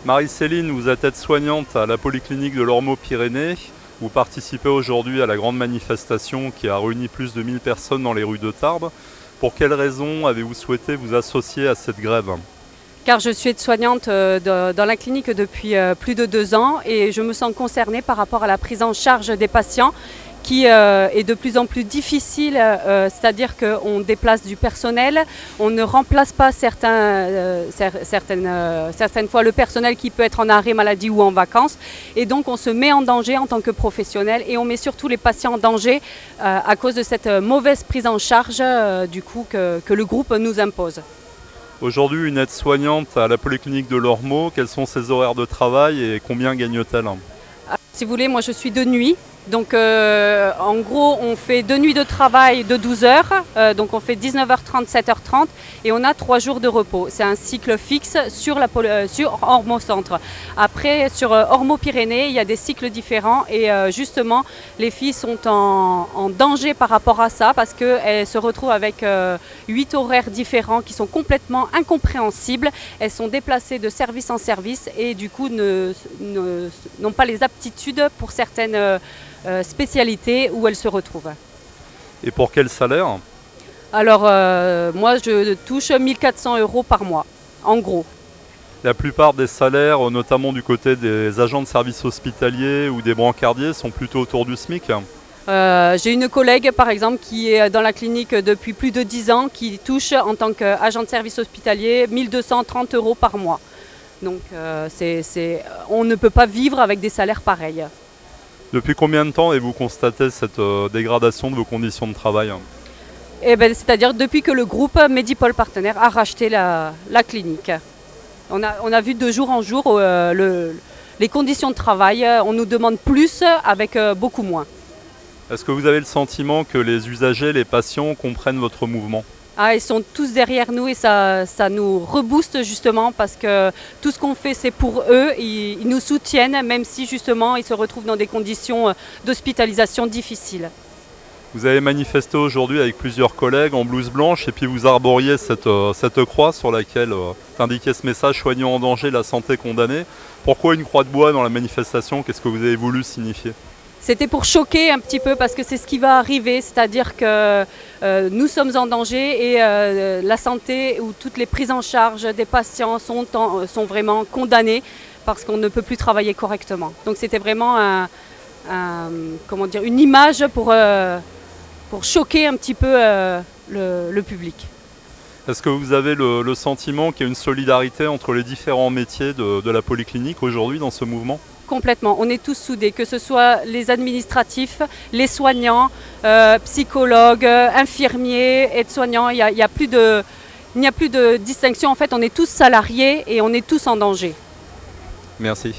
Marie-Céline, vous êtes aide-soignante à la Polyclinique de l'Ormeau-Pyrénées. Vous participez aujourd'hui à la grande manifestation qui a réuni plus de 1000 personnes dans les rues de Tarbes. Pour quelles raisons avez-vous souhaité vous associer à cette grève ? Car je suis aide-soignante dans la clinique depuis plus de 2 ans et je me sens concernée par rapport à la prise en charge des patients qui est de plus en plus difficile, c'est-à-dire qu'on déplace du personnel, on ne remplace pas certaines fois le personnel qui peut être en arrêt maladie ou en vacances, et donc on se met en danger en tant que professionnel et on met surtout les patients en danger à cause de cette mauvaise prise en charge du coup que le groupe nous impose. Aujourd'hui, une aide-soignante à la Polyclinique de l'Ormeau, quels sont ses horaires de travail et combien gagne-t-elle ? Si vous voulez, moi je suis de nuit. Donc en gros, on fait 2 nuits de travail de 12 heures, donc on fait 19h30, 7h30 et on a 3 jours de repos. C'est un cycle fixe sur Ormeau-Centre. Après, sur Ormeau-Pyrénées, il y a des cycles différents et justement, les filles sont en danger par rapport à ça parce qu'elles se retrouvent avec 8 horaires différents qui sont complètement incompréhensibles. Elles sont déplacées de service en service et du coup n'ont pas les aptitudes pour certaines spécialités où elles se retrouvent. Et pour quel salaire ? Alors moi je touche 1400 € par mois, en gros. La plupart des salaires, notamment du côté des agents de services hospitaliers ou des brancardiers, sont plutôt autour du SMIC. J'ai une collègue par exemple qui est dans la clinique depuis plus de 10 ans qui touche en tant qu'agent de service hospitalier 1230 € par mois. Donc on ne peut pas vivre avec des salaires pareils. Depuis combien de temps avez-vous constaté cette dégradation de vos conditions de travail ? C'est-à-dire depuis que le groupe Medipol Partenaire a racheté la clinique. On a vu de jour en jour les conditions de travail, on nous demande plus avec beaucoup moins. Est-ce que vous avez le sentiment que les usagers, les patients comprennent votre mouvement ? Ils sont tous derrière nous et ça nous rebooste justement parce que tout ce qu'on fait c'est pour eux, ils nous soutiennent même si justement ils se retrouvent dans des conditions d'hospitalisation difficiles. Vous avez manifesté aujourd'hui avec plusieurs collègues en blouse blanche et puis vous arboriez cette croix sur laquelle est indiqué ce message « Soignants en danger, la santé condamnée ». Pourquoi une croix de bois dans la manifestation ? Qu'est-ce que vous avez voulu signifier ? C'était pour choquer un petit peu parce que c'est ce qui va arriver, c'est-à-dire que nous sommes en danger et la santé ou toutes les prises en charge des patients sont vraiment condamnées parce qu'on ne peut plus travailler correctement. Donc c'était vraiment une image pour choquer un petit peu le public. Est-ce que vous avez le sentiment qu'il y a une solidarité entre les différents métiers de la polyclinique aujourd'hui dans ce mouvement ? Complètement, on est tous soudés, que ce soit les administratifs, les soignants, psychologues, infirmiers, aides-soignants, il n'y a plus de distinction. En fait, on est tous salariés et on est tous en danger. Merci.